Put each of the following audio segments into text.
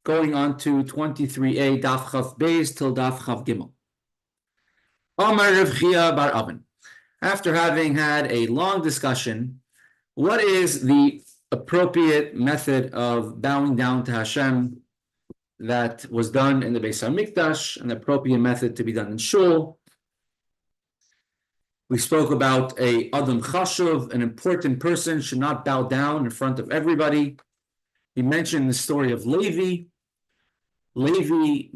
going on to 23a Daf Hatzvi-Bais till Daf Gimel. Amar Rav Chia bar Avin. After having had a long discussion, what is the appropriate method of bowing down to Hashem that was done in the Beis HaMikdash, an appropriate method to be done in Shul? We spoke about a Adam Chashuv, an important person should not bow down in front of everybody. We mentioned the story of Levi. Levi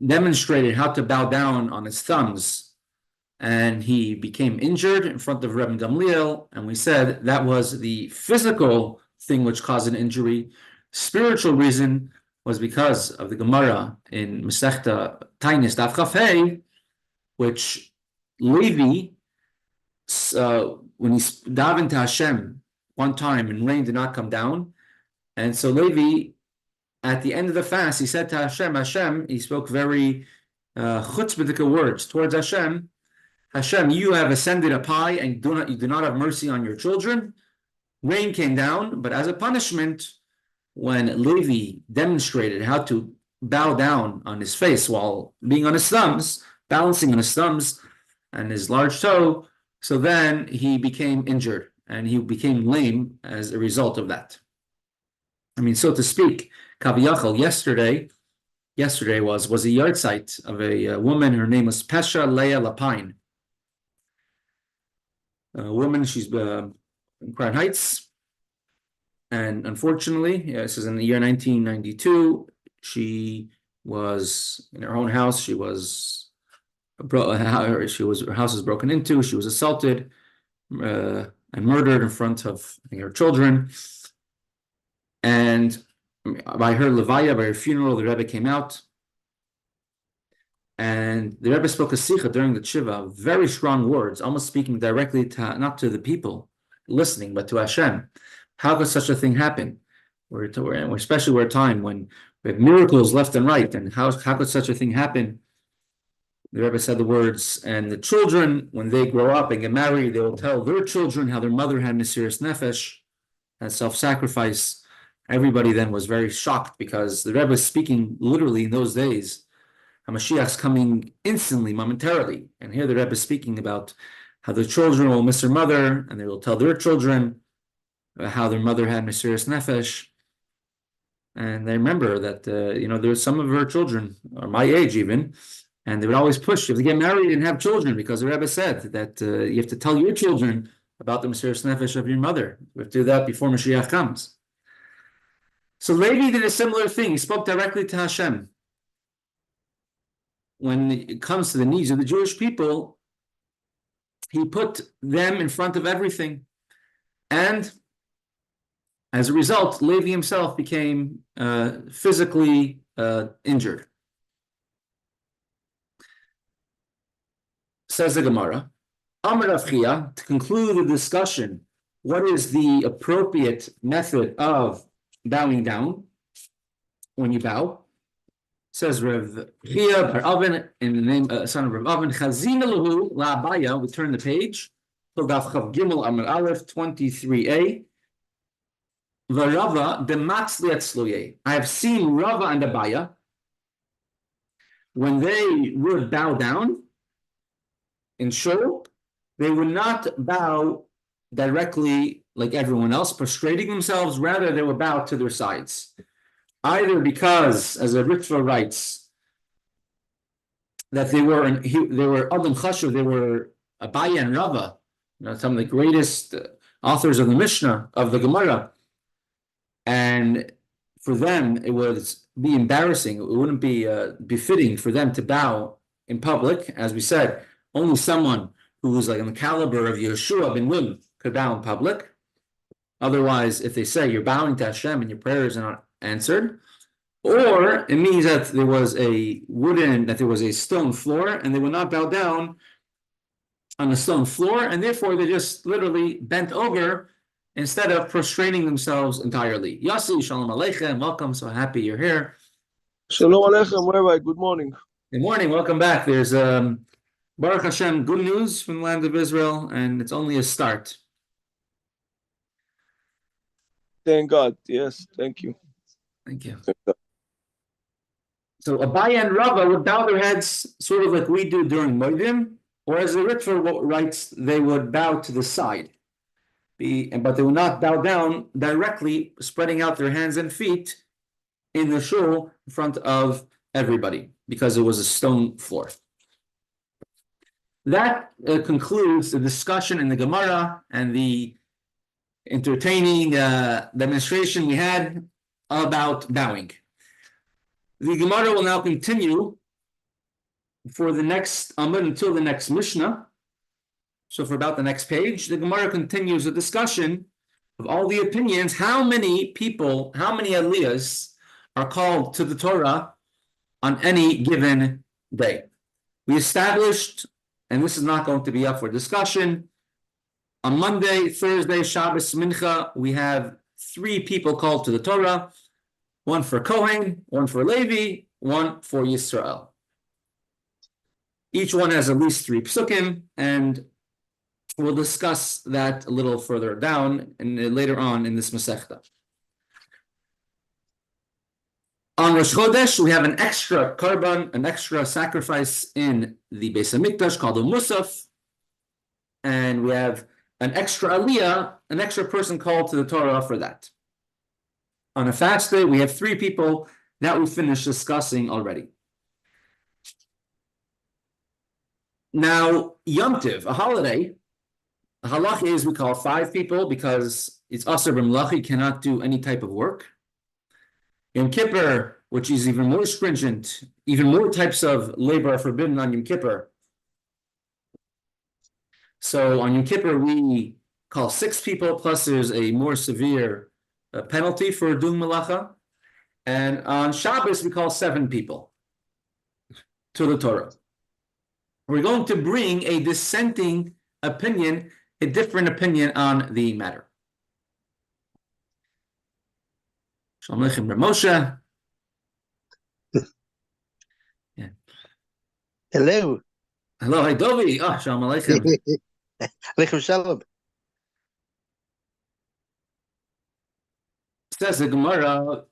demonstrated how to bow down on his thumbs, and he became injured in front of Rabbi Gamliel, and we said that was the physical thing which caused an injury. Spiritual reason was because of the Gemara in Mesechta Megillah Daf, which Levi, when he davened to Hashem one time and rain did not come down, and so Levi, at the end of the fast, he said to Hashem, he spoke very chutzpah words towards Hashem. Hashem, you have ascended up high and you do not have mercy on your children. Rain came down, but as a punishment, when Levi demonstrated how to bow down on his face while being on his thumbs, balancing on his thumbs and his large toe, so then he became injured and he became lame as a result of that. I mean, so to speak, Kaviyachal, yesterday was a yard site of a woman. Her name was Pesha Leah Lapine. A woman, she's in Crown Heights. And unfortunately, this is in the year 1992, she was in her own house. Her house was broken into. She was assaulted and murdered in front of her children. And by her levaya, by her funeral, the Rebbe came out, and the Rebbe spoke a sikha during the tshiva, very strong words, almost speaking directly to, not to the people listening, but to Hashem. How could such a thing happen? Especially we're a time when we have miracles left and right, and how could such a thing happen? The Rebbe said the words, and the children, when they grow up and get married, they will tell their children how their mother had mesiras nefesh, and self-sacrifice. Everybody then was very shocked because the Rebbe was speaking literally in those days. HaMashiach's coming instantly, momentarily. And here the Rebbe is speaking about how the children will miss their mother, and they will tell their children how their mother had mesiras nefesh. And they remember that, there's some of her children, or my age even, and they would always push you to get married and have children, because the Rebbe said that you have to tell your children about the mesiras nefesh of your mother. We have to do that before Mashiach comes. So Levi did a similar thing. He spoke directly to Hashem. When it comes to the needs of the Jewish people, he put them in front of everything. And as a result, Levi himself became physically injured. Says the Gemara, Amar Rav Chia, to conclude the discussion, what is the appropriate method of bowing down when you bow? Says Rav Chia bar Avin, in the name son of Rav Avin, Chazina lahu la'abaya. We turn the page. Daf Chav Gimel Amar Aleph 23a. V'Rava b'matzli atzluye. I have seen Rava and Abaya when they would bow down in shul, they would not bow directly like everyone else, prostrating themselves. Rather, they would bow to their sides. Either because, as the Ritva writes, that they were Adam Chashuv, they were Abaya and Rava, some of the greatest authors of the Mishnah, of the Gemara. And for them, it would be embarrassing. It wouldn't be befitting for them to bow in public. As we said, only someone who was like on the caliber of Yeshua ben Nun could bow in public. Otherwise, if they say you're bowing to Hashem and your prayers are not answered, or it means that there was a stone floor, and they would not bow down on a stone floor, and therefore they just literally bent over instead of prostrating themselves entirely. Yasi, shalom aleichem, welcome, so happy you're here. Shalom aleichem, Rabbi, good morning. Good morning, welcome back. There's Baruch Hashem, good news from the land of Israel, and it's only a start. Thank God. Yes, thank you. Thank you. So Abaye and Rava would bow their heads sort of like we do during Moedim, or as the Ritva writes, they would bow to the side. But they would not bow down directly, spreading out their hands and feet in the shul in front of everybody, because it was a stone floor. That concludes the discussion in the Gemara and the entertaining demonstration we had about bowing. The Gemara will now continue for the next Amud until the next Mishnah. So for about the next page, the Gemara continues a discussion of all the opinions, how many people, how many aliyos are called to the Torah on any given day. We established, and this is not going to be up for discussion, on Monday, Thursday, Shabbos, Mincha, we have 3 people called to the Torah, one for Kohen, one for Levi, one for Yisrael. Each one has at least 3 psukim, and we'll discuss that a little further down and later on in this Mesechta. On Rosh Chodesh, we have an extra korban, an extra sacrifice in the Beis HaMikdash called a Musaf, and we have an extra aliyah, an extra person called to the Torah for that. On a fast day, we have 3 people that we finished discussing already. Now, Yom Tiv, a holiday, the halach is we call 5 people because it's asur b'melacha, cannot do any type of work. Yom Kippur, which is even more stringent, even more types of labor are forbidden on Yom Kippur. So on Yom Kippur, we call 6 people, plus there's a more severe penalty for doing melacha. And on Shabbos, we call 7 people to the Torah. We're going to bring a dissenting opinion, a different opinion on the matter. Shalom Aleichem, Rav Moshe. Yeah. Hello. Hello, hi Dovi. Oh, Shalom Aleichem. Aleichem Shalom. Says the Gemara,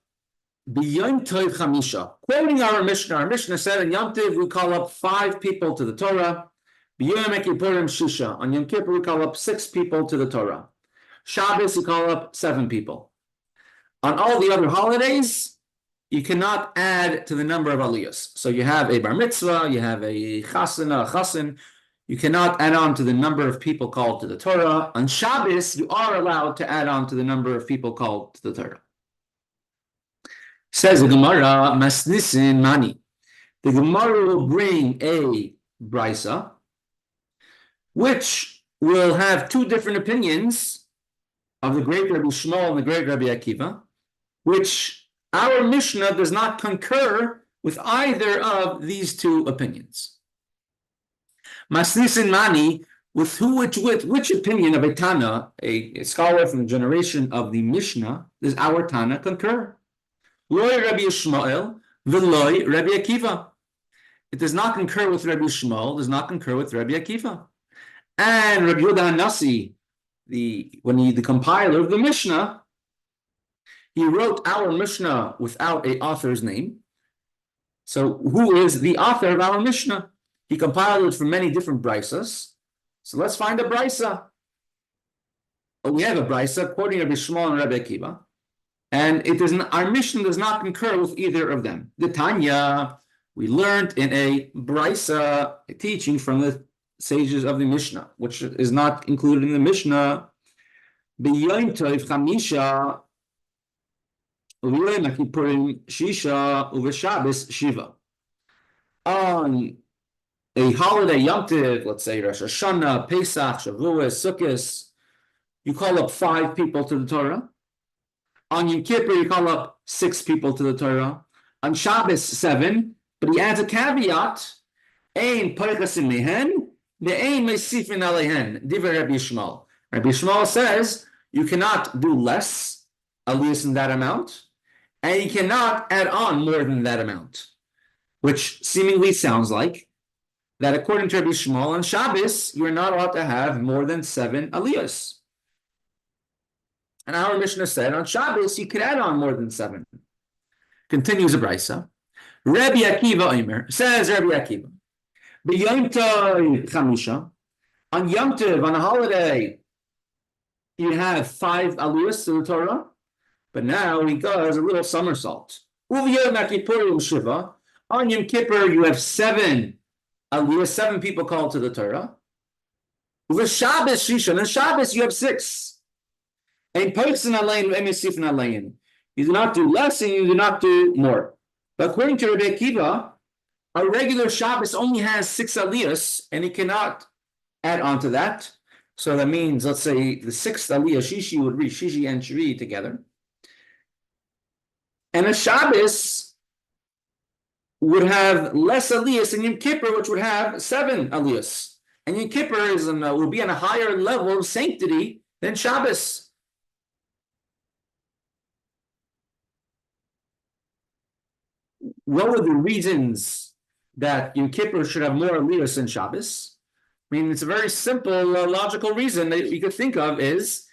B'Yom Tov Chamisha. Quoting our Mishnah said in Yom Tov we call up 5 people to the Torah. B'Yom Kippurim Shisha. On Yom Kippur we call up 6 people to the Torah. Shabbos we call up 7 people. On all the other holidays, you cannot add to the number of aliyos. So you have a bar mitzvah, you have a chasen. You cannot add on to the number of people called to the Torah. On Shabbos, you are allowed to add on to the number of people called to the Torah. Says the Gemara, Masnisin Mani. The Gemara will bring a brisa, which will have 2 different opinions of the great Rabbi Shmuel and the great Rabbi Akiva, which our Mishnah does not concur with either of these 2 opinions. Masnisin Mani, with which opinion of a Tana, a scholar from the generation of the Mishnah, does our Tana concur? Loi Rabbi Shmuel, v'loi Rabbi Akiva. It does not concur with Rabbi Shmuel, does not concur with Rabbi Akiva. And Rabbi Yehuda Hanassi, the compiler of the Mishnah, he wrote our Mishnah without an author's name. So who is the author of our Mishnah? He compiled it from many different brisas. So let's find a brisa. We have a brisa quoting Rabbi Shmuel and Rabbi Akiva, and our Mishnah does not concur with either of them. The Tanya, we learned in a brisa, a teaching from the sages of the Mishnah, which is not included in the Mishnah. B'Yom Tov Chamisha, u'Yom Kippurim Shisha, u'V'Shabbos Shiva. On a holiday, Yom Tov, let's say Rosh Hashanah, Pesach, Shavuos, Sukkot, you call up 5 people to the Torah. On Yom Kippur, you call up 6 people to the Torah. On Shabbos, 7, but he adds a caveat: Ein parchasim mehen, ve'ein meisifin alehen. Divrei Rabbi Shmuel. Rabbi Shmuel says you cannot do less, aliyos in that amount, and you cannot add on more than that amount, which seemingly sounds like that according to Rabbi Shmuel, on Shabbos, you're not allowed to have more than 7 aliyos. And our Mishnah said on Shabbos, you could add on more than 7. Continues the brisa. Rabbi Akiva Omer, says Rabbi Akiva, B'yom tov chamisha, on Yom Tov, on a holiday, you have 5 aliyos to the Torah, but now he does a little somersault. Uv'yom HaKippurim Shiva, on Yom Kippur, you have 7 aliyos, 7 people called to the Torah. Shabbos Shisha, and Shabbos you have 6. And Poitzin Alein, Emisifin Alein. You do not do less and you do not do more. But according to Rabbi Akiva, a regular Shabbos only has 6 aliyos, and he cannot add on to that. So that means, let's say, the 6th aliyah, Shishi, would read Shishi and Shvi together. And a Shabbos would have less aliyos than Yom Kippur, which would have 7 aliyos. And Yom Kippur will be on a higher level of sanctity than Shabbos. What were the reasons that Yom Kippur should have more aliyos than Shabbos? I mean, it's a very simple, logical reason that you could think of is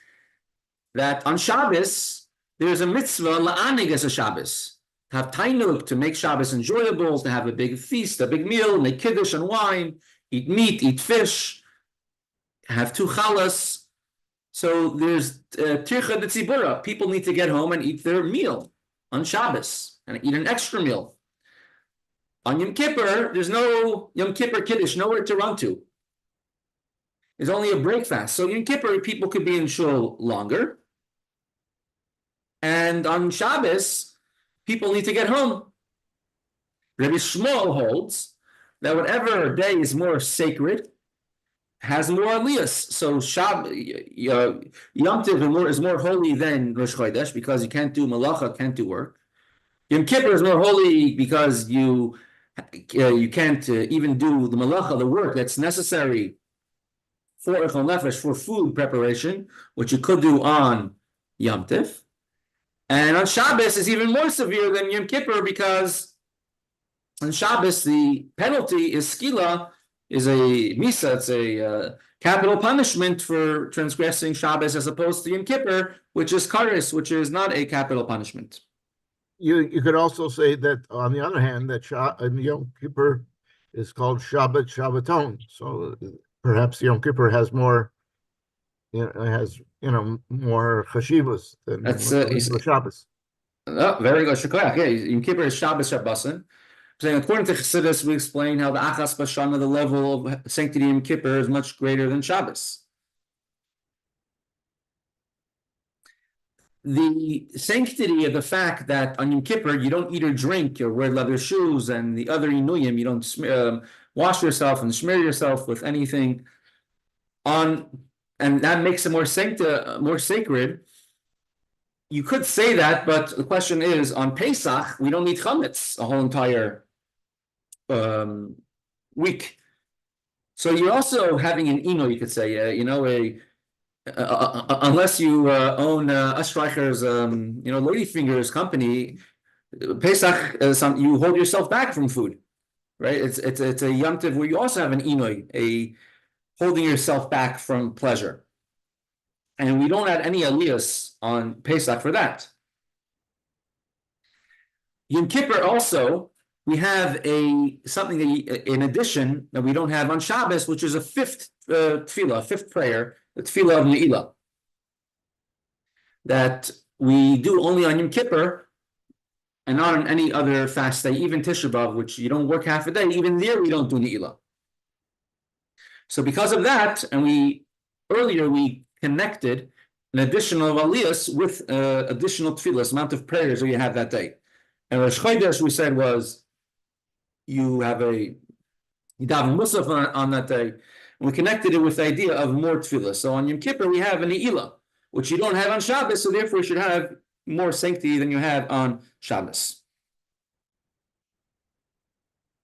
that on Shabbos, there's a mitzvah la'anig as a Shabbos. To have tainuk, to make Shabbos enjoyable, to have a big feast, a big meal, make kiddush and wine, eat meat, eat fish, have 2 chalas. So there's tircha de tzibura. People need to get home and eat their meal on Shabbos and eat an extra meal. On Yom Kippur, there's no Yom Kippur kiddush, nowhere to run to. There's only a break fast. So Yom Kippur, people could be in shul longer. And on Shabbos, people need to get home. Rabbi Shmuel holds that whatever day is more sacred has more aliyos. So Yom Tov is more holy than Rosh Chodesh because you can't do malacha, can't do work. Yom Kippur is more holy because you can't even do the malacha, the work that's necessary for echol nefesh, for food preparation, which you could do on Yom Tov. And on Shabbos is even more severe than Yom Kippur because on Shabbos the penalty is skila, is a misa, it's a capital punishment for transgressing Shabbos as opposed to Yom Kippur, which is kares, which is not a capital punishment. You could also say that, on the other hand, that Yom Kippur is called Shabbat Shabbaton. So perhaps Yom Kippur has more, more chashivas than Shabbos. Oh, very good. Shkoyach. Yeah, Yom Kippur is Shabbos Shabbosin. Saying according to Chassidus, we explain how the Achas Bashana, the level of sanctity in Yom Kippur, is much greater than Shabbos. The sanctity of the fact that on Yom Kippur you don't eat or drink or wear leather shoes, and the other inuyim, you don't wash yourself and smear yourself with anything on, and that makes it more sacred. You could say that, but the question is, on Pesach we don't eat chametz a whole entire week. So you're also having an ino, you could say, unless you own Streicher's, Ladyfinger's company, Pesach, you hold yourself back from food, right? It's a Yom Tov where you also have an inoy, a holding yourself back from pleasure, and we don't add any aliyos on Pesach for that. Yom Kippur also, we have something in addition that we don't have on Shabbos, which is a 5th tefillah, 5th prayer, the tefillah of Ne'ilah, that we do only on Yom Kippur and not on any other fast day, even Tisha B'Av, which you don't work half a day, even there we don't do Ne'ilah. So because of that, and earlier we connected an additional aliyos with additional tefillahs, amount of prayers that you have that day. And Rosh Chodesh, we said, was you daven musaf on that day. And we connected it with the idea of more tefillah. So on Yom Kippur, we have a Ne'ilah, which you don't have on Shabbos, so therefore you should have more sanctity than you have on Shabbos.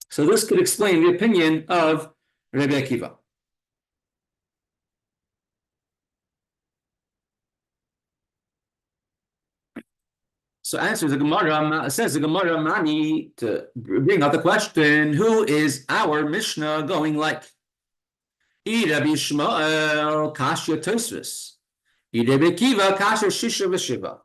So this could explain the opinion of Rabbi Akiva. So answers the Gemara, says the Gemara Mani, to bring out the question, who is our Mishnah going like? Rabbi Yishmael Kasha Tosfos, Rabbi Akiva Kasha Shisha v'Shiva.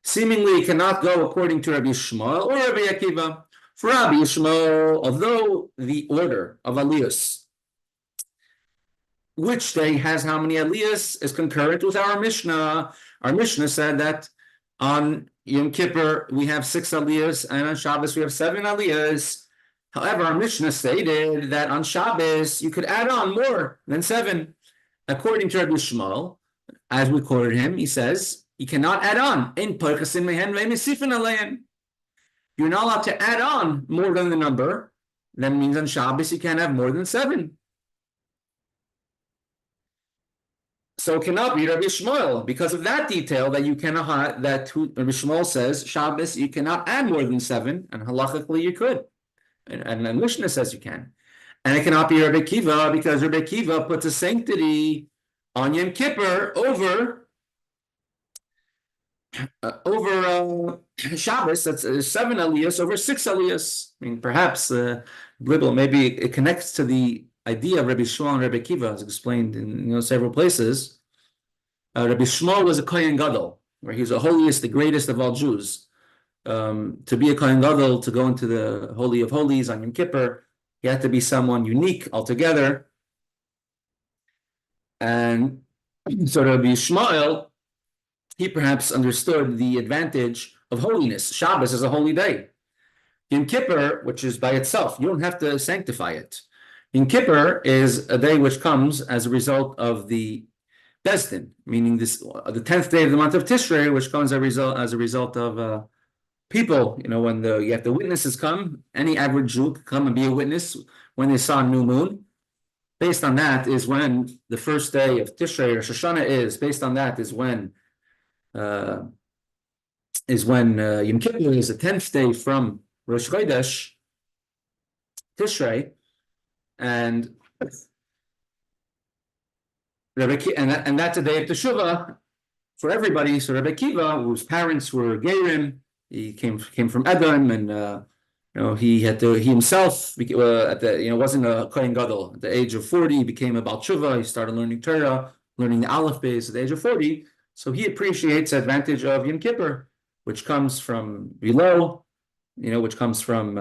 Seemingly cannot go according to Rabbi Yishmael or Rabbi Akiva, For Rabbi Yishmael, although the order of aliyos, which day has how many aliyos, is concurrent with our Mishnah. Our Mishnah said that on Yom Kippur we have 6 aliyos, and on Shabbos we have 7 aliyos. However, our Mishnah stated that on Shabbos you could add on more than 7. According to Rabbi Yishmael, as we quoted him, he says you cannot add on. You're not allowed to add on more than the number. That means on Shabbos you can't have more than 7. So it cannot be Rabbi Yishmael because of that detail that you cannot. That Rabbi Yishmael says Shabbos you cannot add more than 7, and halachically you could, and the Mishnah says you can. And it cannot be Rabbi Kiva because Rabbi Kiva puts a sanctity on Yom Kippur over Shabbos. That's 7 aliyos over 6 aliyos. I mean, perhaps maybe it connects to the idea of Rabbi Shmuel and Rabbi Kiva, as explained in several places. Rabbi Shmuel was a Kohen Gadol, where he was the holiest, the greatest of all Jews. To be a Kohen Gadol, to go into the Holy of Holies on Yom Kippur, he had to be someone unique altogether. And so Rabbi Shmuel, he perhaps understood the advantage of holiness. Shabbos is a holy day. Yom Kippur, which is by itself, you don't have to sanctify it. Yom Kippur is a day which comes as a result of the Bezdin, meaning the 10th day of the month of Tishrei, which comes as a result of people. When you have the witnesses come, any average Jew could come and be a witness when they saw a new moon. Based on that is when the first day of Tishrei or Shoshana is. Based on that is when Yom Kippur is the 10th day from Rosh Chodesh Tishrei, and that's a day of Teshuvah for everybody. So Rabbi Kiva, whose parents were Gerim, he came from Edom, and he himself wasn't a Kohen Gadol. At the age of 40, he became a Baal Tshuva. He started learning Torah, learning the Aleph-Beis at the age of 40. So he appreciates the advantage of Yom Kippur, which comes from below, which comes from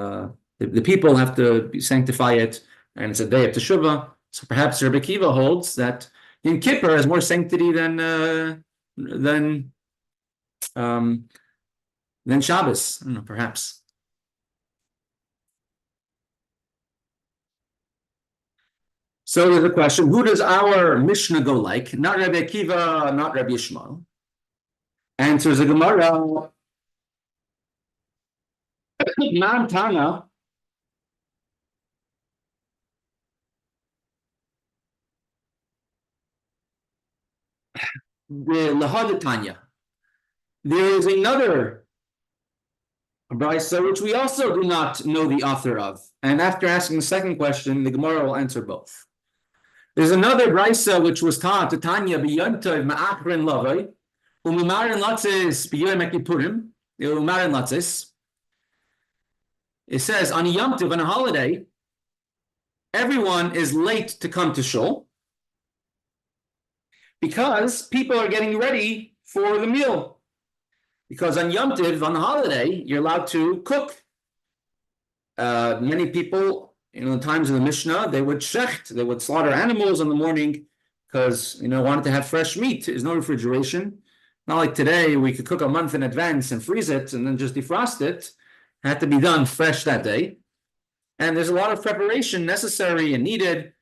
the people have to sanctify it, and it's a day of Teshuvah. So perhaps Rabbi Kiva holds that Yom Kippur has more sanctity than Shabbos. I don't know, perhaps. So there's a question: who does our Mishnah go like? Not Rabbi Akiva, not Rabbi Yishmael. Answers the Gemara. Man Tana. The Lahadatanya. There is another brisa which we also do not know the author of. And after asking the second question, the Gemara will answer both. There's another brisa which was taught to Tanya b'yontav ma'achrin lavai u'mimarin latzis b'yom ekippurim u'mimarin latzis. It says on a Yom Tov, on a holiday, everyone is late to come to shul because people are getting ready for the meal. Because on Yom Tov, on the holiday, you're allowed to cook. Many people, in the times of the Mishnah, they would shecht, they would slaughter animals in the morning because, wanted to have fresh meat. There's no refrigeration. Not like today, we could cook a month in advance and freeze it and then just defrost it. It had to be done fresh that day. And there's a lot of preparation necessary and needed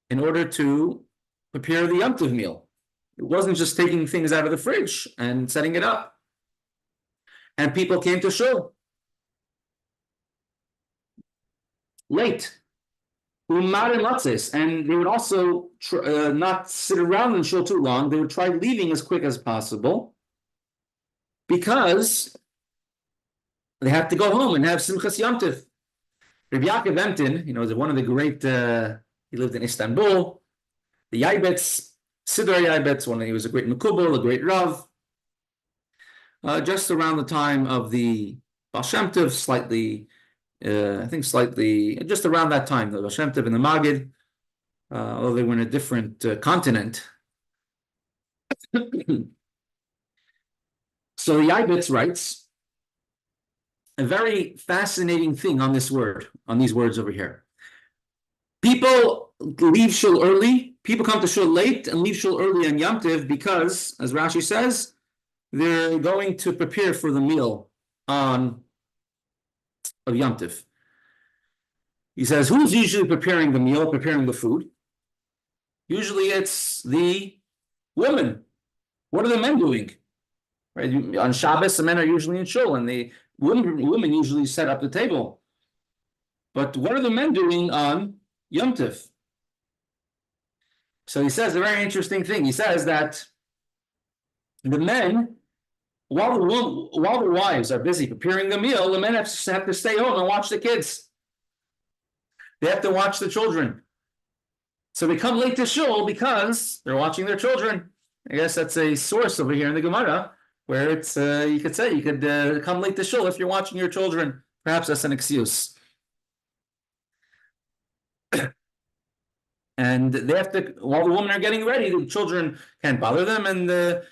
in order to prepare the Yom Tov meal. It wasn't just taking things out of the fridge and setting it up. And people came to shul late. And they would also not sit around in shul too long. They would try leaving as quick as possible because they have to go home and have Simchas Yom Tov. Rabbi Yaakov Emtin, was one of the great, he lived in Istanbul, the Yaibetz, Siddur Yaibetz, he was a great Mekubal, a great Rav. Just around the time of the Baal Shem Tov, just around that time, the Baal Shem Tov and the Magid, although they were in a different continent. So the Yaibetz writes, a very fascinating thing on this word, on these words over here. People leave shul early. People come to shul late and leave shul early on Yom Tov because, as Rashi says, they're going to prepare for the meal of Yom Tov. He says, who's usually preparing the meal, preparing the food? Usually it's the woman. What are the men doing? Right? On Shabbos, the men are usually in shul, and the women usually set up the table. But what are the men doing on Yom Tov? So he says a very interesting thing. He says that the men, while the wives are busy preparing the meal, the men have to stay home and watch the kids. They have to watch the children. So they come late to shul because they're watching their children. I guess that's a source over here in the Gemara where it's you could say you could come late to shul if you're watching your children. Perhaps that's an excuse. And they have to, while the women are getting ready, the children can't bother them, and the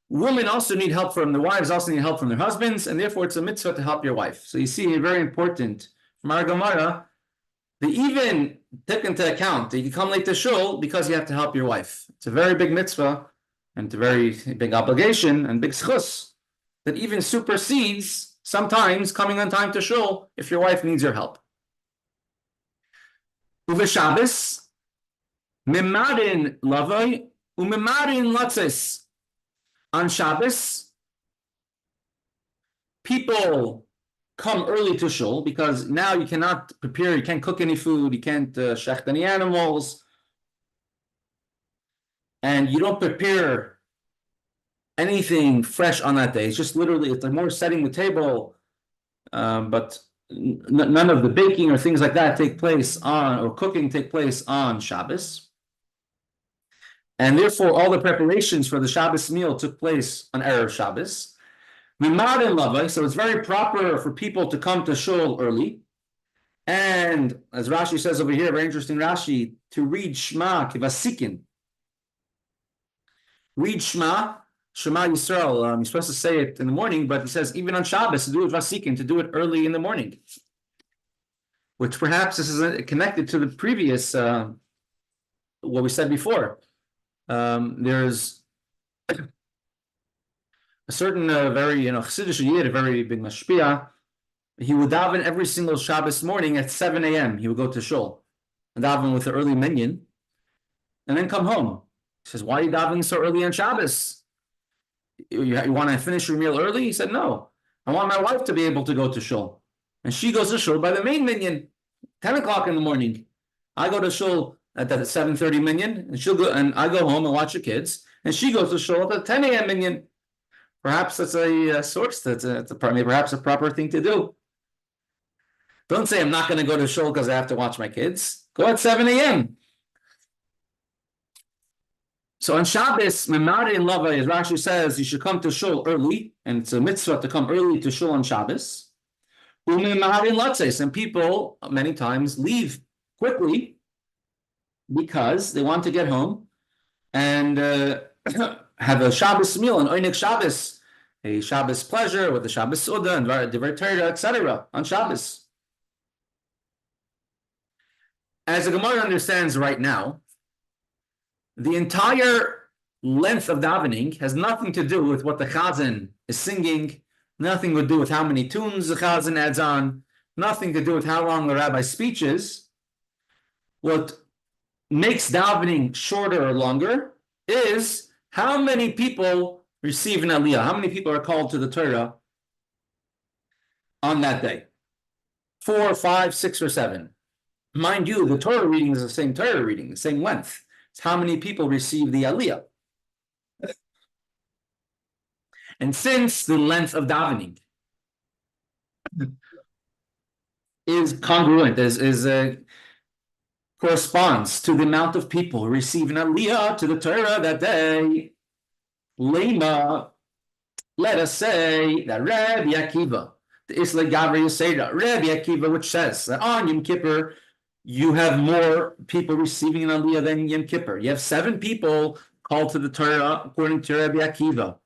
women also need help from the wives, also need help from their husbands, and therefore it's a mitzvah to help your wife. So you see, very important from our Gemara, they even take into account that you come late to shul because you have to help your wife. It's a very big mitzvah, and it's a very big obligation and big schus that even supersedes sometimes coming on time to shul if your wife needs your help. Uve Shabbos, Mimarin lavai umimarin latzes. On Shabbos, people come early to shul because now you cannot prepare, you can't cook any food, you can't shecht any animals, and you don't prepare anything fresh on that day. It's just literally, it's like more setting the table, but none of the baking or things like that take place on, or cooking take place on Shabbos. And therefore, all the preparations for the Shabbos meal took place on Erev Shabbos. So it's very proper for people to come to shul early. And as Rashi says over here, very interesting Rashi, to read Shema kivasikin. Read Shema Yisrael. You're supposed to say it in the morning, but he says even on Shabbos to do it vasikin, to do it early in the morning. Which perhaps this is connected to the previous, what we said before. There's a certain very Chassidish Yid, a very big mashpia. He would daven every single Shabbos morning at 7 a.m. He would go to shul and daven with the early minyan, and then come home. He says, "Why are you davening so early on Shabbos? You want to finish your meal early?" He said, "No, I want my wife to be able to go to shul, and she goes to shul by the main minyan, 10 o'clock in the morning. I go to shul at the 7:30 minyan, and she'll go, and I go home and watch the kids, and she goes to shul at the 10 a.m. minyan." Perhaps that's a source. Perhaps a proper thing to do. Don't say I'm not going to go to shul because I have to watch my kids. Go at 7 a.m. So on Shabbos, Memari and Lava, as Rashi says, you should come to shul early, and it's a mitzvah to come early to shul on Shabbos. And people many times leave quickly because they want to get home and have a Shabbos meal, an Oinik Shabbos, a Shabbos pleasure with the Shabbos Suda and Divrei Torah, etc. on Shabbos. As the Gemara understands right now, the entire length of davening has nothing to do with what the Chazan is singing, nothing to do with how many tunes the Chazan adds on, nothing to do with how long the rabbi's speech is. What makes davening shorter or longer is how many people receive an aliyah, how many people are called to the Torah on that day. 4, 5, 6, or 7. Mind you, the Torah reading is the same Torah reading, the same length. It's how many people receive the aliyah. And since the length of davening is congruent, corresponds to the amount of people who receive an aliyah to the Torah that day, Lema, let us say that Rabbi Akiva, the Isla Gavri Yisera, Rabbi Akiva, which says that on Yom Kippur, you have more people receiving an aliyah than Yom Kippur. You have 7 people called to the Torah according to Rabbi Akiva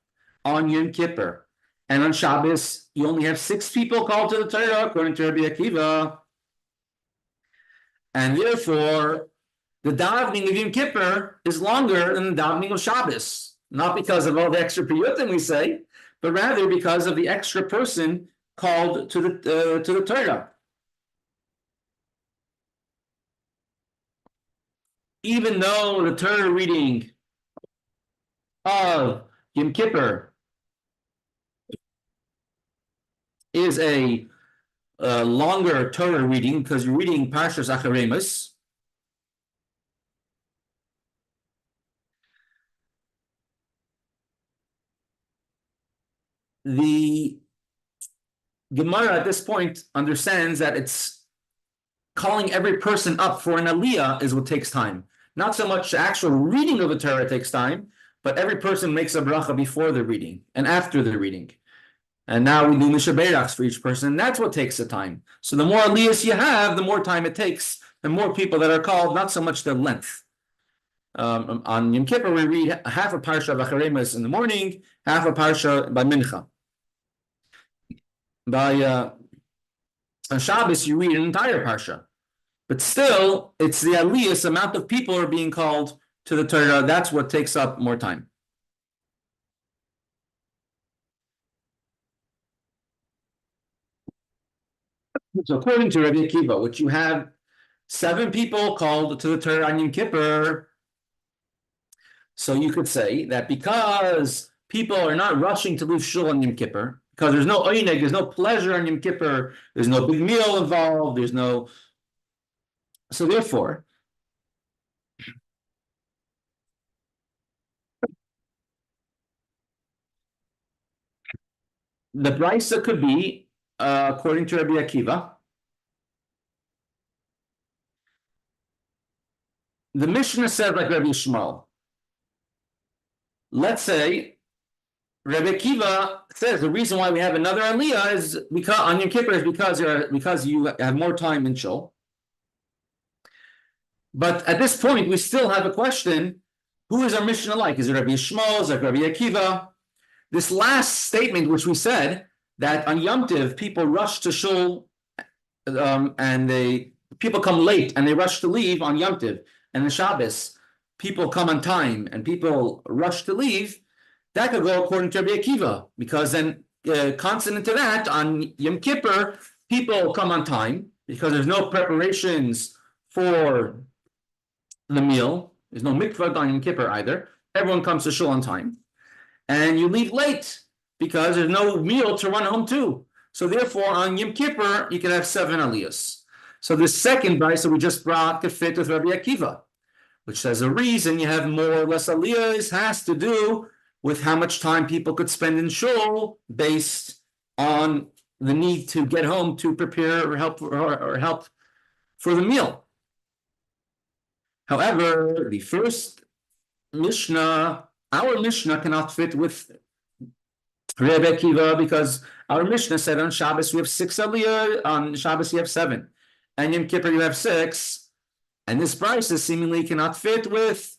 on Yom Kippur. And on Shabbos, you only have 6 people called to the Torah, according to Rabbi Akiva. And therefore, the davening of Yom Kippur is longer than the davening of Shabbos. Not because of all the extra piyutim we say, but rather because of the extra person called to the Torah. Even though the Torah reading of Yom Kippur is a longer Torah reading because you're reading Parshas Acharemus, the Gemara at this point understands that it's calling every person up for an aliyah is what takes time. Not so much the actual reading of the Torah takes time, but every person makes a bracha before the reading and after the reading. And now we do mishaberachs for each person, and that's what takes the time. So the more aliyos you have, the more time it takes, the more people that are called, not so much the length. On Yom Kippur, we read half a parsha of Acharemus in the morning, half a parsha by Mincha. On Shabbos, you read an entire parsha. But still, it's the aliyos, amount of people are being called to the Torah, that's what takes up more time. So according to Rabbi Akiva, which you have 7 people called to the Torah on Yom Kippur, so you could say that because people are not rushing to leave shul on Yom Kippur, because there's no oineg, there's no pleasure on Yom Kippur, there's no big meal involved, there's no... So therefore, the brisa could be, according to Rabbi Akiva, the Mishnah said like Rabbi Shmuel. Let's say Rabbi Akiva says the reason why we have another aliyah is because on Yom Kippur is because you have more time in shul. But at this point, we still have a question: who is our Mishnah like? Is it Rabbi Shmuel? Is it Rabbi Akiva? This last statement, which we said that on Yom Tiv people rush to shul, and people come late and they rush to leave on Yom Tiv, and the Shabbos people come on time and people rush to leave. That could go according to Rabbi Akiva, because then consonant to that on Yom Kippur people come on time because there's no preparations for the meal. There's no mitzvah on Yom Kippur either. Everyone comes to shul on time. And you leave late because there's no meal to run home to. So therefore, on Yom Kippur, you can have 7 aliyos. So the second brisa we just brought could fit with Rabbi Akiva, which says the reason you have more or less aliyos has to do with how much time people could spend in shul based on the need to get home to prepare or help for the meal. However, the first Mishnah, our Mishnah cannot fit with Rabbi Akiva because our Mishnah said on Shabbos we have 6 aliyah, on Shabbos you have 7, and Yom Kippur you have 6, and this brisa seemingly cannot fit with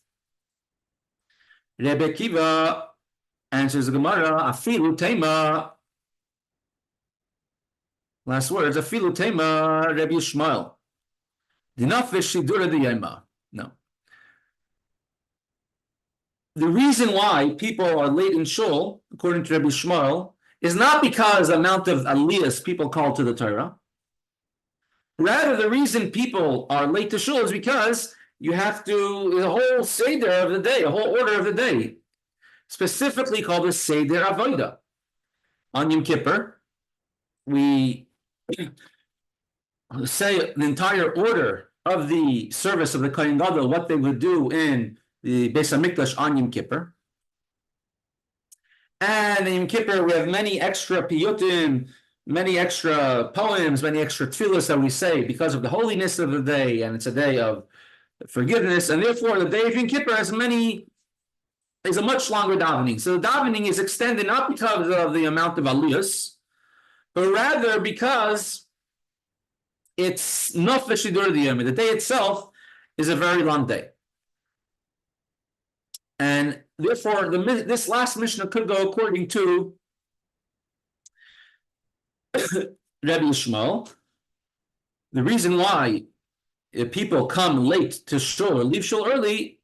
Rabbi Akiva. Answers the Gemara, afilu tema. Last words, afilu tema Rabbi Shmuel. Dinafish shidura diyema. No. The reason why people are late in shul, according to Rabbi Shmuel, is not because the amount of aliyos people call to the Torah. Rather, the reason people are late to shul is because you have to, the whole seder of the day, a whole order of the day, specifically called the Seder Avodah. On Yom Kippur, we say the entire order of the service of the Kohen Gadol, what they would do in the Beis HaMikdash on Yom Kippur. And in Yom Kippur, we have many extra piyutim, many extra poems, many extra tefillos that we say because of the holiness of the day, and it's a day of forgiveness, and therefore the day of Yom Kippur has a much longer davening. So the davening is extended not because of the amount of aliyos, but rather because it's nafesh shidur diyom. The day itself is a very long day. And therefore, this last Mishnah could go according to Rabbi Yishmael, the reason why people come late to shul or leave shul early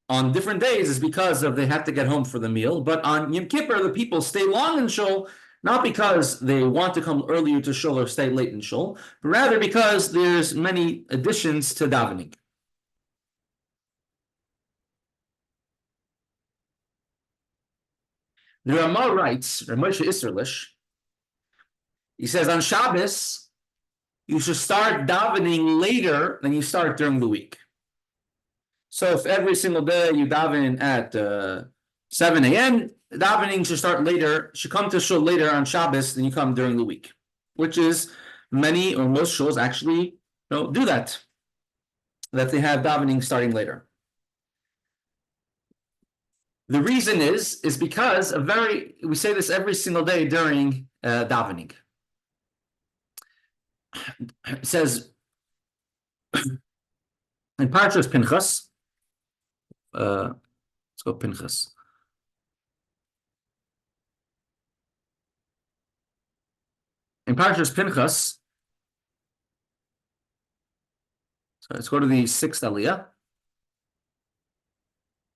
on different days is because of they have to get home for the meal. But on Yom Kippur, the people stay long in shul, not because they want to come earlier to shul or stay late in shul, but rather because there's many additions to davening. The Ramah writes, Ramosha Isserlish, he says on Shabbos, you should start davening later than you start during the week. So if every single day you daven at 7 a.m., davening should start later, should come to shul later on Shabbos than you come during the week, which is many or most shuls actually do that they have davening starting later. The reason is because we say this every single day during davening. It says in Parshas Pinchas, let's go Pinchas. In Parshas Pinchas, so let's go to the 6th aliyah.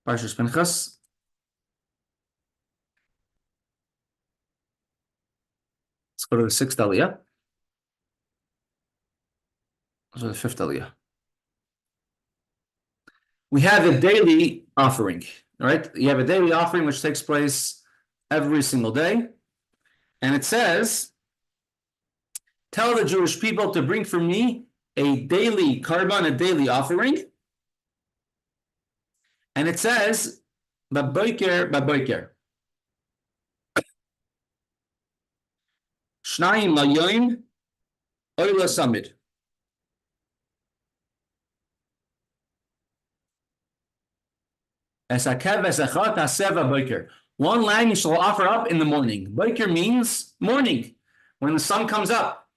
Parshas Pinchas. Let's go to the 6th aliyah. So the 5th aliyah. We have a daily offering, all right? You have a daily offering which takes place every single day. And it says, tell the Jewish people to bring for me a daily karban, a daily offering. And it says, baboiker, baboiker. Shnayim layoim, oila samid. One lamb you shall offer up in the morning. Boiker means morning, when the sun comes up.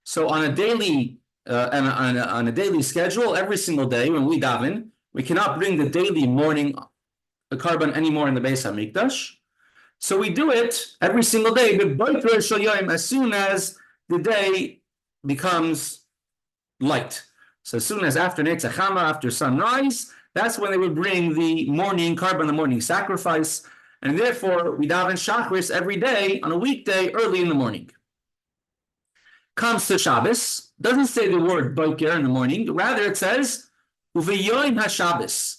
So on a daily on a daily schedule, every single day when we daven, we cannot bring the daily morning karban anymore in the Beis Hamikdash. So we do it every single day, as soon as the day becomes light. So as soon as after Netzachama, after sunrise, that's when they would bring the morning karban, the morning sacrifice, and therefore we daven Shachris every day on a weekday early in the morning. Comes to Shabbos, doesn't say the word boker in the morning, rather it says uveyoim haShabbos,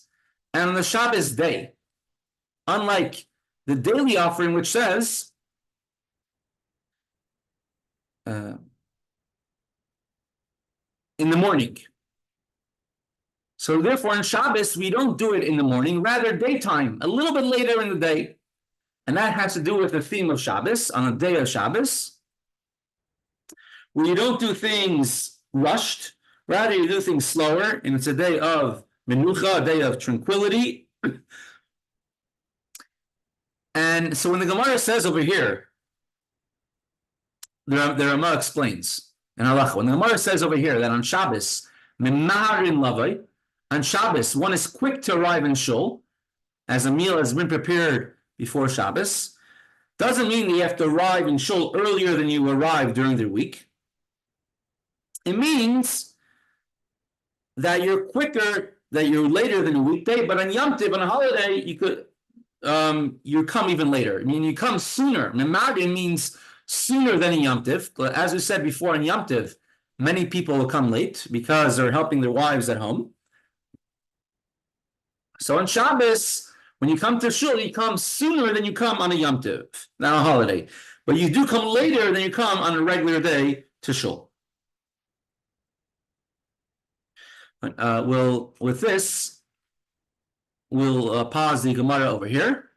and on the Shabbos day, unlike the daily offering which says in the morning. So therefore, on Shabbos, we don't do it in the morning, rather daytime, a little bit later in the day. And that has to do with the theme of Shabbos, on the day of Shabbos, where you don't do things rushed, rather you do things slower, and it's a day of menucha, a day of tranquility. And so when the Gemara says over here, the Ramah explains, in halacha, when the Gemara says over here that on Shabbos, memaharin lavai, on Shabbos, one is quick to arrive in shul, as a meal has been prepared before Shabbos. Doesn't mean that you have to arrive in shul earlier than you arrive during the week. It means that you're quicker, that you're later than a weekday, but on Yom Tov, on a holiday, you could you come even later. I mean, you come sooner. Memarin means sooner than a Yom Tov. As we said before, on Yom Tov, many people will come late because they're helping their wives at home. So on Shabbos, when you come to shul, you come sooner than you come on a Yom Tov, not a holiday. But you do come later than you come on a regular day to shul. With this, we'll pause the Gemara over here.